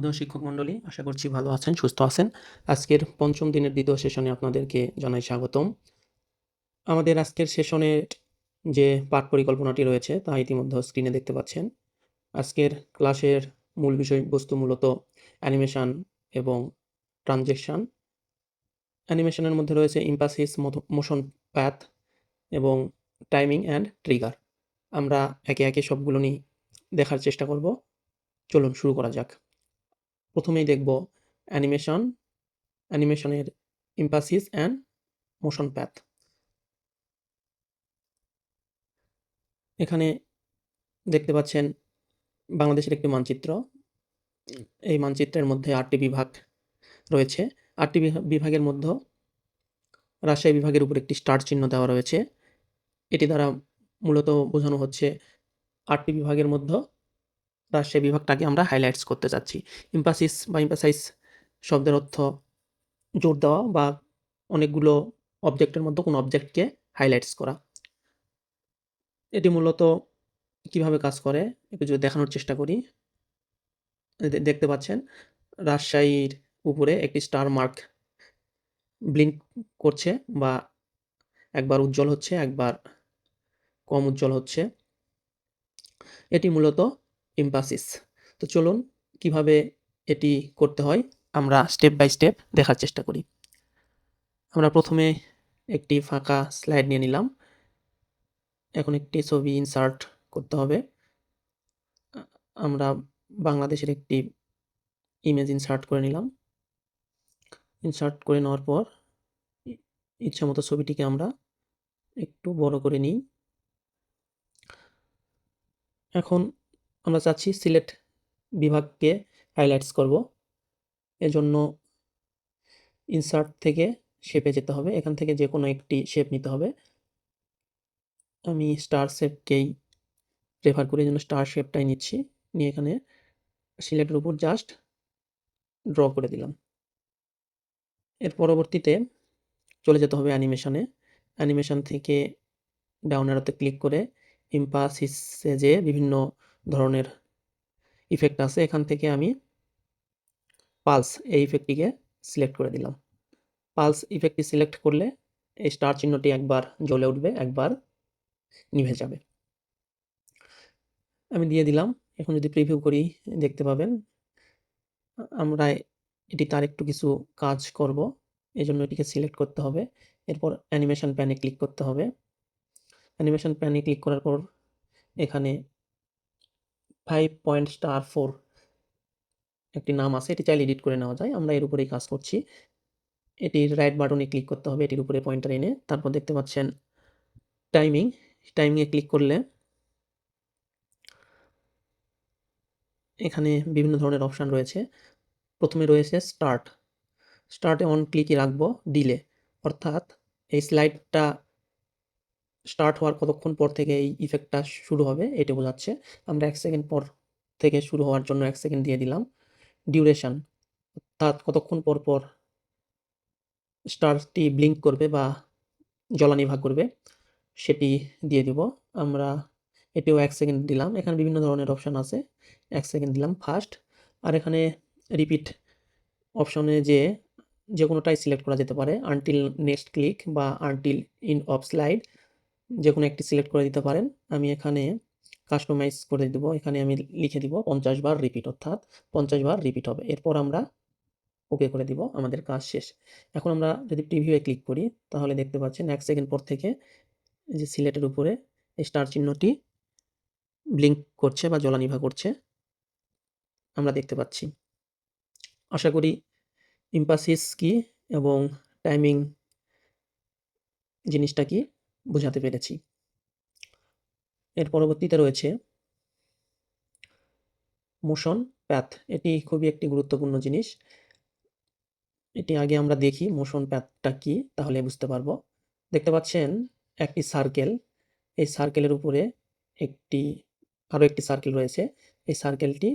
শ্রদ্ধেয় শিক্ষক মণ্ডলী, আশা করছি ভালো আছেন, সুস্থ আছেন। আজকের পঞ্চম দিনের দ্বিতীয় সেশনে আপনাদেরকে জানাই স্বাগতম। আমাদের আজকের সেশনের যে পাঠ পরিকল্পনাটি রয়েছে তা ইতিমধ্যে স্ক্রিনে দেখতে পাচ্ছেন। আজকের ক্লাসের মূল বিষয়বস্তু মূলত অ্যানিমেশন এবং ট্রানজেকশন। অ্যানিমেশনের মধ্যে রয়েছে ইম্পালসিস, মোশন প্যাথ এবং টাইমিং অ্যান্ড ট্রিগার। আমরা একে একে সবগুলো নিয়ে দেখার চেষ্টা করব। চলুন শুরু করা যাক। প্রথমেই দেখব অ্যানিমেশনের ইম্পালসিস অ্যান্ড মোশন প্যাথ। এখানে দেখতে পাচ্ছেন বাংলাদেশের একটি মানচিত্র। এই মানচিত্রের মধ্যে ৮টি বিভাগ রয়েছে। ৮টি বিভাগের মধ্যে রাজশাহী বিভাগের উপর একটি স্টার চিহ্ন দেওয়া রয়েছে। এটি দ্বারা মূলত বোঝানো হচ্ছে ৮টি বিভাগের মধ্যে রাজশাহী বিভাগটাকে আমরা হাইলাইটস করতে চাচ্ছি। ইম্পালসিস বা ইম্পাসাইজ শব্দের অর্থ জোর দেওয়া বা অনেকগুলো অবজেক্টের মধ্যে কোনো অবজেক্টকে হাইলাইটস করা। এটি মূলত কিভাবে কাজ করে একটু যদি দেখানোর চেষ্টা করি। দেখতে পাচ্ছেন রাজশাহীর উপরে একটি স্টার মার্ক ব্লিঙ্ক করছে বা একবার উজ্জ্বল হচ্ছে, একবার কম উজ্জ্বল হচ্ছে। এটি মূলত ইম্পালসিস। তো চলুন কিভাবে এটি করতে হয় আমরা স্টেপ বাই স্টেপ দেখার চেষ্টা করি। আমরা প্রথমে একটি ফাঁকা স্লাইড নিয়ে নিলাম। এখন একটি ছবি ইনসার্ট করতে হবে। আমরা বাংলাদেশের একটি ইমেজ ইনসার্ট করে নিলাম। ইনসার্ট করে নেওয়ার পর ইচ্ছামতো ছবিটিকে আমরা একটু বড় করে নিই। এখন আমরা চাচ্ছি সিলেক্ট বিভাগকে হাইলাইটস করব। এজন্য ইনসার্ট থেকে শেপে যেতে হবে। এখান থেকে যে কোনো একটি শেপ নিতে হবে। আমি স্টার শেপকেই প্রেফার করি, এজন্য স্টার শেপটাই নিচ্ছি। নিয়ে এখানে সিলেক্টের উপর জাস্ট ড্র করে দিলাম। এর পরবর্তীতে চলে যেতে হবে অ্যানিমেশনে। অ্যানিমেশন থেকে ডাউন অ্যারোতে ক্লিক করে ইম্পালসিসে যে বিভিন্ন ধরনের ইফেক্ট আছে এখান থেকে আমি পালস এই ইফেক্টটিকে সিলেক্ট করে দিলাম। পালস ইফেক্টটি সিলেক্ট করলে এই স্টার চিহ্নটি একবার জ্বলে উঠবে, একবার নিভে যাবে। আমি দিয়ে দিলাম। এখন যদি প্রিভিউ করি দেখতে পাবেন আমরা এটি তার একটু কিছু কাজ করব, এজন্য এটিকে সিলেক্ট করতে হবে। এরপর অ্যানিমেশন প্যানে ক্লিক করতে হবে। অ্যানিমেশন প্যানে ক্লিক করার পর এখানে 5.4 একটি নাম আছে, এটি চাইলে এডিট করে নেওয়া যায়। আমরা এর উপরেই কাজ করছি। এটির রাইট বাটনে ক্লিক করতে হবে, এটির উপরে পয়েন্টার এনে তারপর দেখতে পাচ্ছেন টাইমিংয়ে ক্লিক করলে এখানে বিভিন্ন ধরনের অপশান রয়েছে। প্রথমে রয়েছে স্টার্টে অন ক্লিকই রাখবো ডিলে, অর্থাৎ এই স্লাইডটা স্টার্ট হওয়ার কতক্ষণ পর থেকে এই ইফেক্টটা শুরু হবে এটা বোঝাচ্ছে। আমরা 1 সেকেন্ড পর থেকে শুরু হওয়ার জন্য 1 সেকেন্ড দিয়ে দিলাম। ডিউরেশন অর্থাৎ কতক্ষণ পর পর স্টারটি ব্লিঙ্ক করবে বা জ্বলানিভা করবে সেটি দিয়ে দিব। আমরা এটিও 1 সেকেন্ড দিলাম। এখানে বিভিন্ন ধরনের অপশান আছে। 1 সেকেন্ড দিলাম ফার্স্ট। আর এখানে রিপিট অপশনে যে কোনোটাই সিলেক্ট করা যেতে পারে। আনটিল নেক্সট ক্লিক বা আনটিল এন্ড অফ স্লাইড যে কোনো একটি সিলেক্ট করে দিতে পারেন। আমি এখানে কাস্টমাইজ করে দিব। এখানে আমি লিখে দিব 50 বার রিপিট, অর্থাৎ 50 বার রিপিট হবে। এরপর আমরা ওকে করে দিব, আমাদের কাজ শেষ। এখন আমরা যদি প্রিভিউয়ে ক্লিক করি তাহলে দেখতে পাচ্ছেন 1 সেকেন্ড পর থেকে এই যে সিলেটের উপরে এই স্টার চিহ্নটি ব্লিঙ্ক করছে বা জ্বলানিভা করছে আমরা দেখতে পাচ্ছি। আশা করি ইম্পালসিস কি এবং টাইমিং জিনিসটা কি বোঝাতে পেরেছি। এর পরবর্তীতে রয়েছে মোশন প্যাথ। এটি খুবই একটি গুরুত্বপূর্ণ জিনিস। এটি আগে আমরা দেখি মোশন প্যাথটা কি, তাহলে বুঝতে পারবো। দেখতে পাচ্ছেন একটি সার্কেল, এই সার্কেলের উপরে আরও একটি সার্কেল রয়েছে। এই সার্কেলটি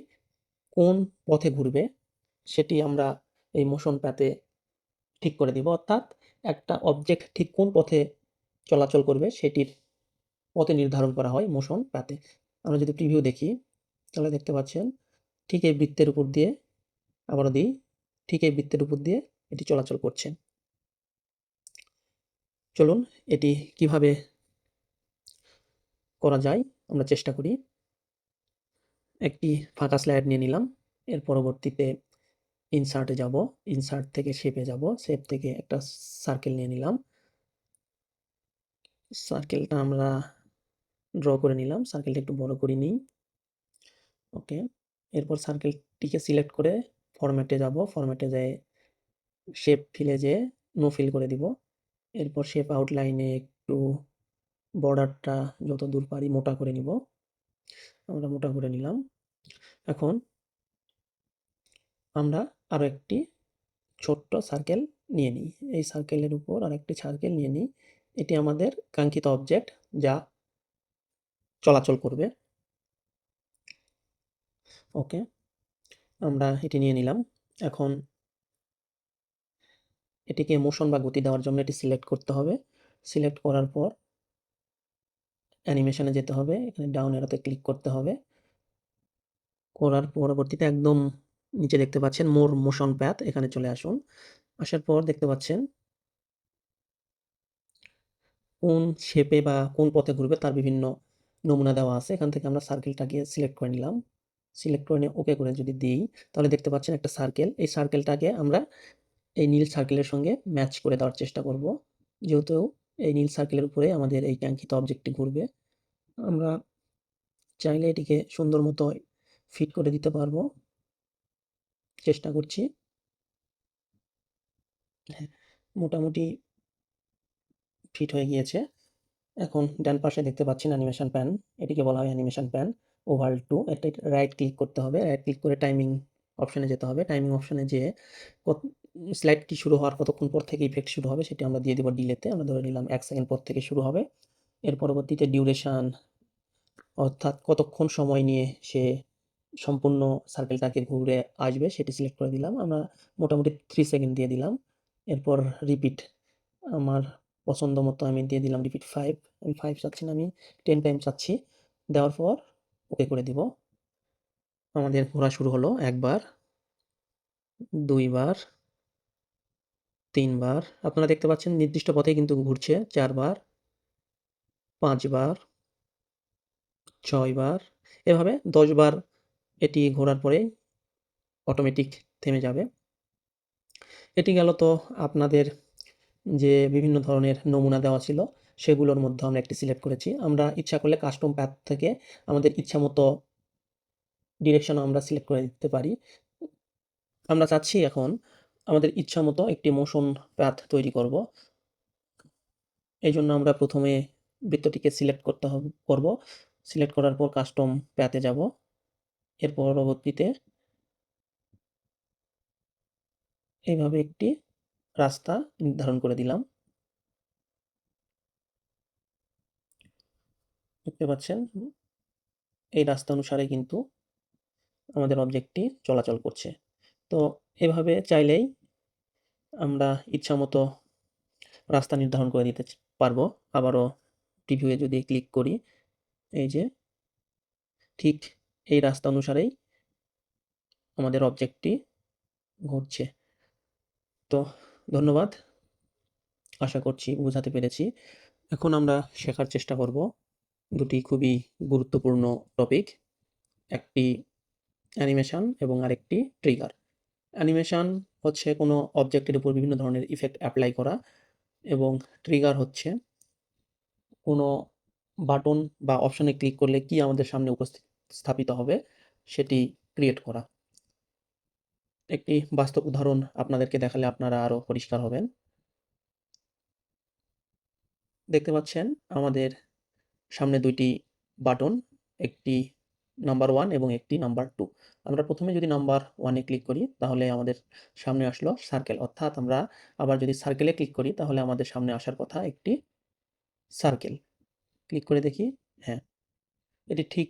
কোন পথে ঘুরবে সেটি আমরা এই মোশন প্যাথে ঠিক করে দিব, অর্থাৎ একটা অবজেক্ট ঠিক কোন পথে চলাচল করবে সেটির পথে নির্ধারণ করা হয় মোশন প্যাথে। আমরা যদি প্রিভিউ দেখি তাহলে দেখতে পাচ্ছেন ঠিক এই বৃত্তের উপর দিয়ে আবারও দিই, ঠিক এই বৃত্তের উপর দিয়ে এটি চলাচল করছে। চলুন এটি কিভাবে করা যায় আমরা চেষ্টা করি। একটি ফাঁকা স্লাইড নিয়ে নিলাম। এর পরবর্তীতে ইনসার্টে যাব, ইনসার্ট থেকে শেপে যাব, শেপ থেকে একটা সার্কেল নিয়ে নিলাম। সার্কেলটা আমরা ড্র করে নিলাম, সার্কেলটা একটু বড় করে নিই। ওকে, এরপর সার্কেলটিকে সিলেক্ট করে ফরম্যাটে যাব, ফরম্যাটে যেয়ে শেপ ফিলে যেয়ে নো ফিল করে দিব। এরপর শেপ আউটলাইনে একটু বর্ডারটা যত দূর পারি মোটা করে নিব। আমরা মোটা করে নিলাম। এখন আমরা আরও একটি ছোট্ট সার্কেল নিয়ে নিই। এই সার্কেলের উপর আরেকটি সার্কেল নিয়ে নিই। এটি আমাদের কাঙ্ক্ষিত অবজেক্ট যা চলাচল করবে। ওকে, আমরা এটি নিয়ে নিলাম। এখন এটিকে মোশন বা গতি দেওয়ার জন্য এটি সিলেক্ট করতে হবে। সিলেক্ট করার পর অ্যানিমেশনে যেতে হবে, এখানে ডাউন অ্যারোতে ক্লিক করতে হবে। করার পরবর্তীতে একদম নিচে দেখতে পাচ্ছেন মোর মোশন প্যাথ, এখানে চলে আসুন। আসার পর দেখতে পাচ্ছেন কোন শেপে বা কোন পথে ঘুরবে তার বিভিন্ন নমুনা দেওয়া আছে। এখান থেকে আমরা সার্কেলটাকে সিলেক্ট করে নিলাম। সিলেক্ট করে নিয়ে ওকে করে যদি দিই, তাহলে দেখতে পাচ্ছেন একটা সার্কেল। এই সার্কেলটাকে আমরা এই নীল সার্কেলের সঙ্গে ম্যাচ করে দেওয়ার চেষ্টা করব। যেহেতু এই নীল সার্কেলের উপরে আমাদের এই কাঙ্ক্ষিত অবজেক্টটি ঘুরবে, আমরা চাইলে এটিকে সুন্দর মতো ফিট করে দিতে পারবো। চেষ্টা করছি। হ্যাঁ, মোটামুটি ফিট হয়ে গিয়েছে। এখন ডান পাশে দেখতে পাচ্ছেন অ্যানিমেশন প্যান, এটিকে বলা হয় অ্যানিমেশন প্যান ওভাল 2। এটা রাইট ক্লিক করতে হবে, রাইট ক্লিক করে টাইমিং অপশনে যেতে হবে। টাইমিং অপশনে যেয়ে স্লাইডটি শুরু হওয়ার কতক্ষণ পর থেকে ইফেক্ট শুরু হবে সেটি আমরা দিয়ে দেব ডিলেতে। আমরা ধরে নিলাম 1 সেকেন্ড পর থেকে শুরু হবে। এর পরবর্তীতে ডিউরেশন, অর্থাৎ কতক্ষণ সময় নিয়ে সে সম্পূর্ণ সার্কেলটাকে ঘুরে আসবে সেটি সিলেক্ট করে দিলাম। আমরা মোটামুটি 3 সেকেন্ড দিয়ে দিলাম। এরপর রিপিট, আমার পছন্দ মতো আমি দিয়ে দিলাম রিপিট 5। আমি 5 চাচ্ছি না, আমি 10 টাইম চাচ্ছি। দেওয়ার পর ওকে করে দিব। আমাদের ঘোরা শুরু হলো 1 বার, 2 বার, 3 বার। আপনারা দেখতে পাচ্ছেন নির্দিষ্ট পথেই কিন্তু ঘুরছে। 4 বার, 5 বার, 6 বার, এভাবে 10 বার এটি ঘোরার পরে অটোমেটিক থেমে যাবে। এটি গেল তো আপনাদের যে বিভিন্ন ধরনের নমুনা দেওয়া ছিল সেগুলোর মধ্যে আমরা একটি সিলেক্ট করেছি। আমরা ইচ্ছা করলে কাস্টম প্যাথ থেকে আমাদের ইচ্ছামতো ডিরেকশনও আমরা সিলেক্ট করে দিতে পারি। আমরা চাচ্ছি এখন আমাদের ইচ্ছামতো একটি মোশন প্যাথ তৈরি করব। এইজন্য আমরা প্রথমে বৃত্তটিকে সিলেক্ট করব। সিলেক্ট করার পর কাস্টম প্যাথে যাব। এর পরবর্তীতে এইভাবে একটি রাস্তা নির্ধারণ করে দিলাম। দেখতে পাচ্ছেন এই রাস্তা অনুসারে কিন্তু আমাদের অবজেক্টটি চলাচল করছে। তো এভাবে চাইলেই আমরা ইচ্ছামতো রাস্তা নির্ধারণ করে দিতে পারবো। আবারও প্রিভিউয়ে যদি ক্লিক করি, এই যে ঠিক এই রাস্তা অনুসারেই আমাদের অবজেক্টটি ঘুরছে। তো ধন্যবাদ। আশা করছি বোঝাতে পেরেছি। এখন আমরা শেখার চেষ্টা করব ২ টি খুবই গুরুত্বপূর্ণ টপিক। একটি অ্যানিমেশন এবং আরেকটি ট্রিগার। অ্যানিমেশন হচ্ছে কোনো অবজেক্টের উপর বিভিন্ন ধরনের ইফেক্ট এপ্লাই করা, এবং ট্রিগার হচ্ছে কোনো বাটন বা অপশনে ক্লিক করলে কি আমাদের সামনে স্থাপিত হবে সেটি ক্রিয়েট করা। একটি বাস্তব উদাহরণ আপনাদেরকে দেখালে আপনারা আরও পরিষ্কার হবেন। দেখতে পাচ্ছেন আমাদের সামনে ২ টি বাটন, একটি নাম্বার 1 এবং একটি নাম্বার 2। আমরা প্রথমে যদি নাম্বার 1 এ ক্লিক করি তাহলে আমাদের সামনে আসলো সার্কেল, অর্থাৎ আমরা আবার যদি সার্কেলে ক্লিক করি তাহলে আমাদের সামনে আসার কথা একটি সার্কেল। ক্লিক করে দেখি, হ্যাঁ, এটি ঠিক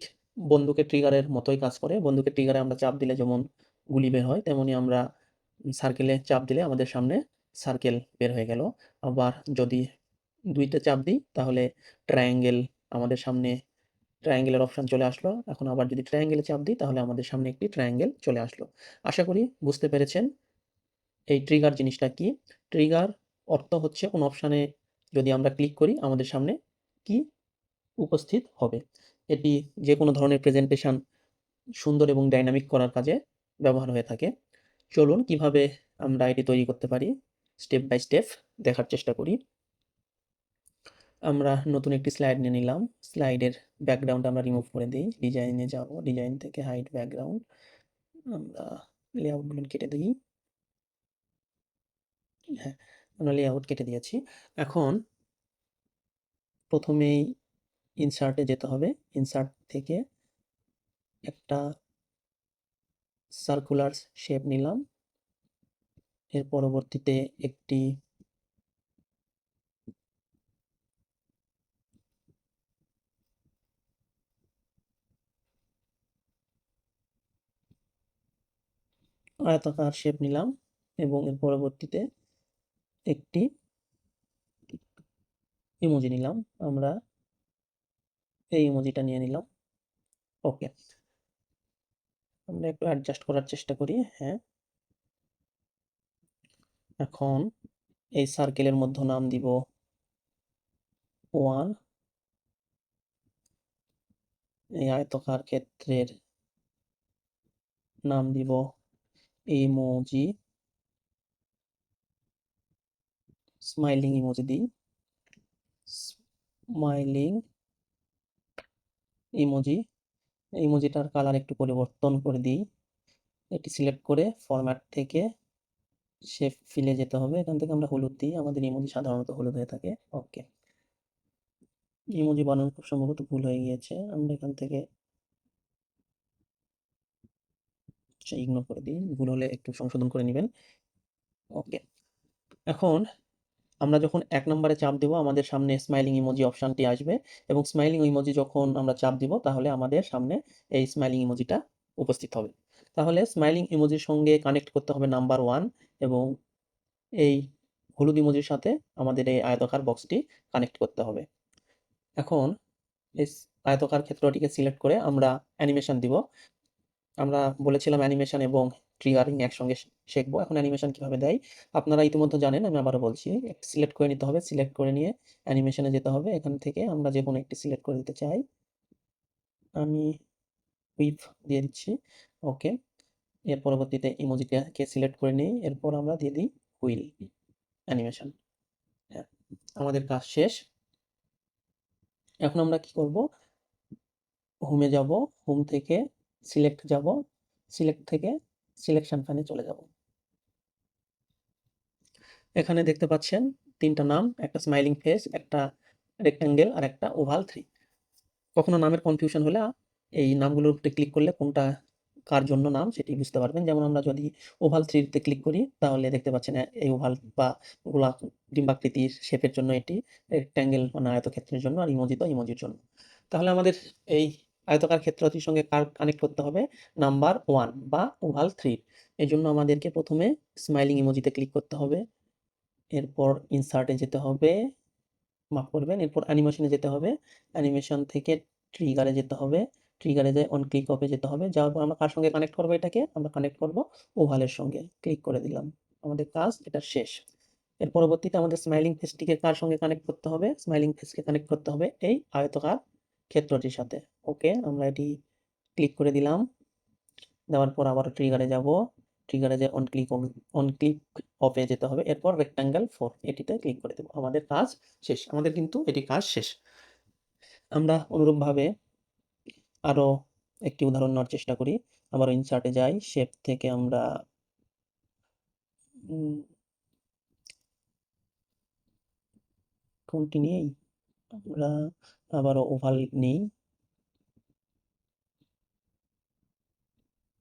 বন্দুকের ট্রিগারের মতোই কাজ করে। বন্দুকের ট্রিগারে আমরা চাপ দিলে যেমন গুলি বের হয়, তেমনি আমরা সার্কেলে চাপ দিলে আমাদের সামনে সার্কেল বের হয়ে গেল। আবার যদি ২ তে চাপ দিই তাহলে ট্রায়াঙ্গেল আমাদের সামনে ট্রায়াঙ্গেলের অপশন চলে আসলো। এখন আবার যদি ট্রায়াঙ্গেলে চাপ দিই তাহলে আমাদের সামনে একটি ট্রায়াঙ্গেল চলে আসলো। আশা করি বুঝতে পেরেছেন এই ট্রিগার জিনিসটা কি? ট্রিগার অর্থ হচ্ছে কোনো অপশানে যদি আমরা ক্লিক করি আমাদের সামনে কি উপস্থিত হবে। এটি যেকোনো ধরনের প্রেজেন্টেশন সুন্দর এবং ডাইনামিক করার কাজে ব্যবহার হয়ে থাকে। চলুন কিভাবে আমরা এটি তৈরি করতে পারি স্টেপ বাই স্টেপ দেখার চেষ্টা করি। আমরা নতুন একটি স্লাইড নিয়ে নিলাম। স্লাইডের ব্যাকগ্রাউন্ড আমরা রিমুভ করে দেই। ডিজাইনে যাব। ডিজাইন থেকে হাইড ব্যাকগ্রাউন্ড। আমরা লেআউটগুলো কেটে দেই। হ্যাঁ, আমরা লেআউট কেটে দিয়েছি। এখন প্রথমেই ইনসার্টে যেতে হবে। ইনসার্ট থেকে একটা সার্কুলার শেপ নিলাম। এর পরবর্তীতে একটি আয়তাকার শেপ নিলাম এবং এর পরবর্তীতে একটি ইমোজি নিলাম। আমরা এই ইমোজিটা নিয়ে নিলাম। ওকে। আমরা একটু অ্যাডজাস্ট করার চেষ্টা করি। হ্যাঁ। এখন এই সার্কেলের মধ্যে নাম দিব 1। এই আয়তকার ক্ষেত্রের নাম দিব ইমোজি। স্মাইলিং ইমোজি দিই। Smiling emoji. ইমোজিটার কালার একটু পরিবর্তন করে দিই। এটি সিলেক্ট করে ফরম্যাট থেকে শেপ ফিলে যেতে হবে। এখান থেকে আমরা হলুদ দিই। আমাদের ইমোজি সাধারণত হলুদ হয়ে থাকে। ওকে। ইমোজি বানানো খুব সম্ভবত ভুল হয়ে গিয়েছে। আমরা এখান থেকে ইগনোর করে দিই। ভুল হলে একটু সংশোধন করে নিবেন। ওকে। এখন আমরা যখন ১ নম্বরে চাপ দেব আমাদের সামনে স্মাইলিং ইমোজি অপশনটি আসবে এবং স্মাইলিং ইমোজি যখন আমরা চাপ দিব তাহলে আমাদের সামনে এই স্মাইলিং ইমোজিটা উপস্থিত হবে। তাহলে স্মাইলিং ইমোজির সঙ্গে কানেক্ট করতে হবে নাম্বার 1 এবং এই হলুদ ইমোজির সাথে আমাদের এই আয়তাকার বক্সটি কানেক্ট করতে হবে। এখন এই আয়তাকার ক্ষেত্রটিকে সিলেক্ট করে আমরা অ্যানিমেশন দিব। আমরা বলেছিলাম অ্যানিমেশন এবং ট্রিগারিং একসঙ্গে শিখবো। এখন অ্যানিমেশন কিভাবে দেয়? আপনারা ইতিমধ্যে জানেন, আমি আবারও বলছি। সিলেক্ট করে নিতে হবে। সিলেক্ট করে নিয়ে অ্যানিমেশনে যেতে হবে। এখান থেকে আমরা যেকোনো একটি সিলেক্ট করে দিতে চাই। আমি হুইপ দিয়ে দিচ্ছি। ওকে। এর পরবর্তীতে ইমোজিটাকে সিলেক্ট করে নিই। এরপর আমরা দিয়ে দিই হুইল অ্যানিমেশন। হ্যাঁ, আমাদের কাজ শেষ। এখন আমরা কি করব? হোমে যাব। হোম থেকে সিলেক্ট যাব। সিলেক্ট থেকে সিলেকশন ফ্যানে চলে যাব। এখানে দেখতে পাচ্ছেন ৩ টা নাম, একটা স্মাইলিং ফেস, একটা রেক্টেঙ্গেল আর একটা ওভাল 3। কখনো নামের কনফিউশন হলে এই নামগুলোর উপরে ক্লিক করলে কোনটা কার জন্য নাম সেটি বুঝতে পারবেন। যেমন আমরা যদি ওভাল 3 তে ক্লিক করি তাহলে দেখতে পাচ্ছেন এই ওভাল বা গোলাক ডিম্বাকৃতির শেপের জন্য এটি, রেক্টেঙ্গেল মানে আয়তক্ষেত্রের জন্য, আর ইমোজি তো ইমোজির জন্য। তাহলে আমাদের এই আয়তাকার ক্ষেত্রটির সঙ্গে কার কানেক্ট করতে হবে? নাম্বার 1 বা ওভাল 3। এজন্য আমাদেরকে প্রথমে স্মাইলিং ইমোজিতে ক্লিক করতে হবে। এরপর ইনসার্টে যেতে হবে। মাফ করবেন। এরপর অ্যানিমেশনে যেতে হবে। অ্যানিমেশন থেকে ট্রিগারে যেতে হবে। ট্রিগারে যেয়ে অন ক্লিক অফে যেতে হবে। যাওয়ার পর আমরা কার সঙ্গে কানেক্ট করব এটাকে? আমরা কানেক্ট করব ওভালের সঙ্গে। ক্লিক করে দিলাম। আমাদের কাজ এটা শেষ। এর পরবর্তীতে আমাদের স্মাইলিং ফেসটিকে কার সঙ্গে কানেক্ট করতে হবে? স্মাইলিং ফেসকে কানেক্ট করতে হবে এই আয়তাকার ক্ষেত্রটির সাথে। ওকে, আমরা এটি ক্লিক করে দিলাম। দেওয়ার পর আবারও ট্রিগারে যাব। ট্রিগারে যেয়ে অন ক্লিক অফে যেতে হবে। এরপর রেক্টেঙ্গেল 4 এটিতে ক্লিক করে দেব। আমাদের কাজ শেষ। আমাদের কিন্তু এটি কাজ শেষ। আমরা অনুরূপভাবে আরো একটি উদাহরণ নেওয়ার চেষ্টা করি। আবারও ইনসার্টে যাই। শেপ থেকে আমরা উম কোনটি নেই? আমরা আবারও ওভাল নেই।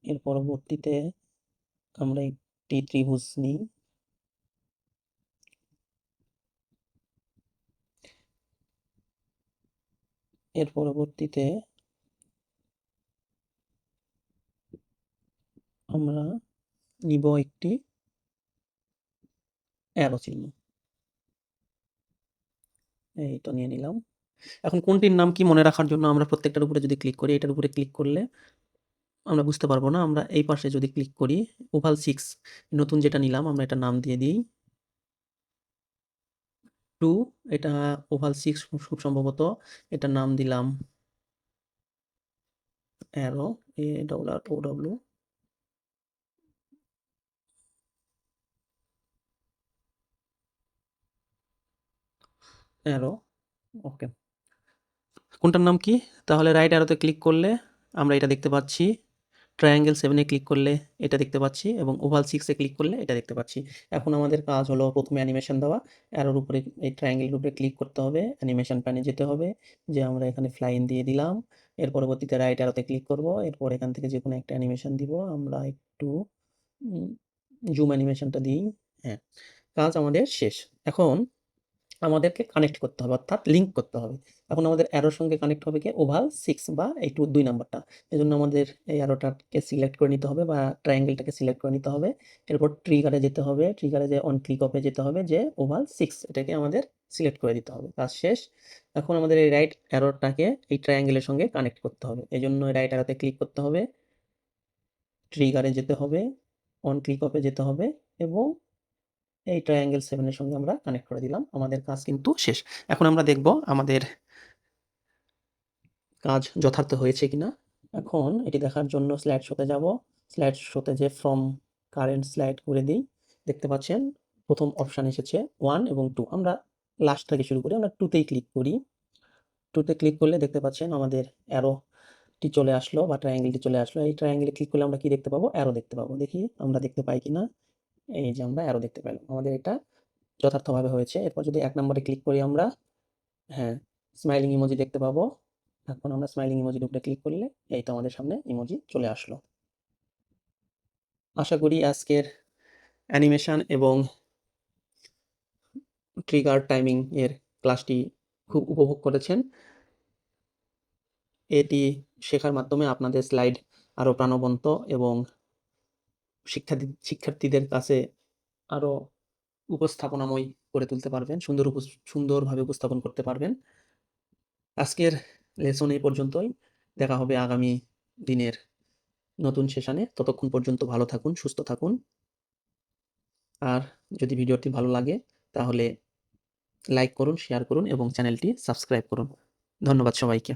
এর পরবর্তীতে আমরা একটি ত্রিভুজ নিই। এর পরবর্তীতে আমরা নিব একটি অ্যারো চিহ্ন। এই তো নিয়ে নিলাম। এখন কোনটির নাম কি মনে রাখার জন্য আমরা প্রত্যেকটার উপরে যদি ক্লিক করি, এটার উপরে ক্লিক করলে আমরা বুঝতে পারবো না। আমরা এই পাশে যদি ক্লিক করি, ওভাল 6 নতুন যেটা নিলাম আমরা এটার নাম দিয়ে দিই 2, এটা ওভাল 6 খুব সম্ভবত এটার নাম দিলাম অ্যারো, ARROW। অ্যারো, ওকে। কোনটার নাম কি? তাহলে রাইট অ্যারোতে ক্লিক করলে আমরা এটা দেখতে পাচ্ছি। ট্রায়াঙ্গেল 7 এ ক্লিক করলে এটা দেখতে পাচ্ছি এবং ওভাল 6 এ ক্লিক করলে এটা দেখতে পাচ্ছি। এখন আমাদের কাজ হলো প্রথমে অ্যানিমেশন দেওয়া। অ্যারোর উপরে এই ট্রায়াঙ্গেলের উপরে ক্লিক করতে হবে। অ্যানিমেশন প্যানে যেতে হবে। যে আমরা এখানে ফ্লাইন দিয়ে দিলাম। এর পরবর্তীতে রাইট অ্যারোতে ক্লিক করব। এরপর এখান থেকে যেকোনো একটা অ্যানিমেশন দিব। আমরা একটু জুম অ্যানিমেশনটা দিই। হ্যাঁ, কাজ আমাদের শেষ। এখন আমাদেরকে কানেক্ট করতে হবে, অর্থাৎ লিঙ্ক করতে হবে। এখন আমাদের অ্যারোর সঙ্গে কানেক্ট হবে কি? ওভাল 6 বা এই 2 নাম্বারটা। এজন্য আমাদের এই অ্যারোটাকে সিলেক্ট করে নিতে হবে বা ট্রায়াঙ্গেলটাকে সিলেক্ট করে নিতে হবে। এরপর ট্রিগারে যেতে হবে। ট্রিগারে যেয়ে অন ক্লিক অফে যেতে হবে যে ওভাল 6 এটাকে আমাদের সিলেক্ট করে দিতে হবে। কাজ শেষ। এখন আমাদের এই রাইট অ্যারোটাকে এই ট্রায়াঙ্গেলের সঙ্গে কানেক্ট করতে হবে। এজন্য রাইট অ্যারোতে ক্লিক করতে হবে। ট্রিগারে যেতে হবে, অন ক্লিক অফে যেতে হবে এবং এই ট্রায়াঙ্গেল 7 এর সঙ্গে আমরা কানেক্ট করে দিলাম। আমাদের কাজ কিন্তু শেষ। এখন আমরা দেখব আমাদের কাজ যথার্থ হয়েছে কিনা। এখন এটি দেখার জন্য স্লাইড শোতে যাব। স্লাইড শোতে যেয়ে ফ্রম কারেন্ট স্লাইড করে দিই। দেখতে পাচ্ছেন প্রথম অপশন এসেছে 1 এবং 2। আমরা লাস্ট থেকে শুরু করি। আমরা 2 তেই ক্লিক করি। 2 তে ক্লিক করলে দেখতে পাচ্ছেন আমাদের অ্যারোটি চলে আসলো বা ট্রায়াঙ্গেলটি চলে আসলো। এই ট্রায়াঙ্গেলে ক্লিক করলে আমরা কি দেখতে পাবো? অ্যারো দেখতে পাবো। দেখি আমরা দেখতে পাই কিনা। এই যে আমরা অ্যারো দেখতে পেলাম। আমাদের এটা যথার্থভাবে হয়েছে। এরপর যদি 1 নম্বরে ক্লিক করি আমরা, হ্যাঁ, স্মাইলিং ইমোজি দেখতে পাবো। এখন আমরা স্মাইলিং ইমোজির উপরে ক্লিক করলে এই তো আমাদের সামনে ইমোজি চলে আসলো। আশা করি আজকের অ্যানিমেশন এবং ট্রিগার টাইমিং এর ক্লাসটি খুব উপভোগ করেছেন। এটি শেখার মাধ্যমে আপনাদের স্লাইড আরো প্রাণবন্ত এবং শিক্ষার্থীদের কাছে আরো উপস্থাপনাময় করে তুলতে পারবেন। সুন্দরভাবে উপস্থাপন করতে পারবেন। আজকের লেসন এই পর্যন্তই। দেখা হবে আগামী দিনের নতুন সেশনে। ততক্ষণ পর্যন্ত ভালো থাকুন, সুস্থ থাকুন। আর যদি ভিডিওটি ভালো লাগে তাহলে লাইক করুন, শেয়ার করুন এবং চ্যানেলটি সাবস্ক্রাইব করুন। ধন্যবাদ সবাইকে।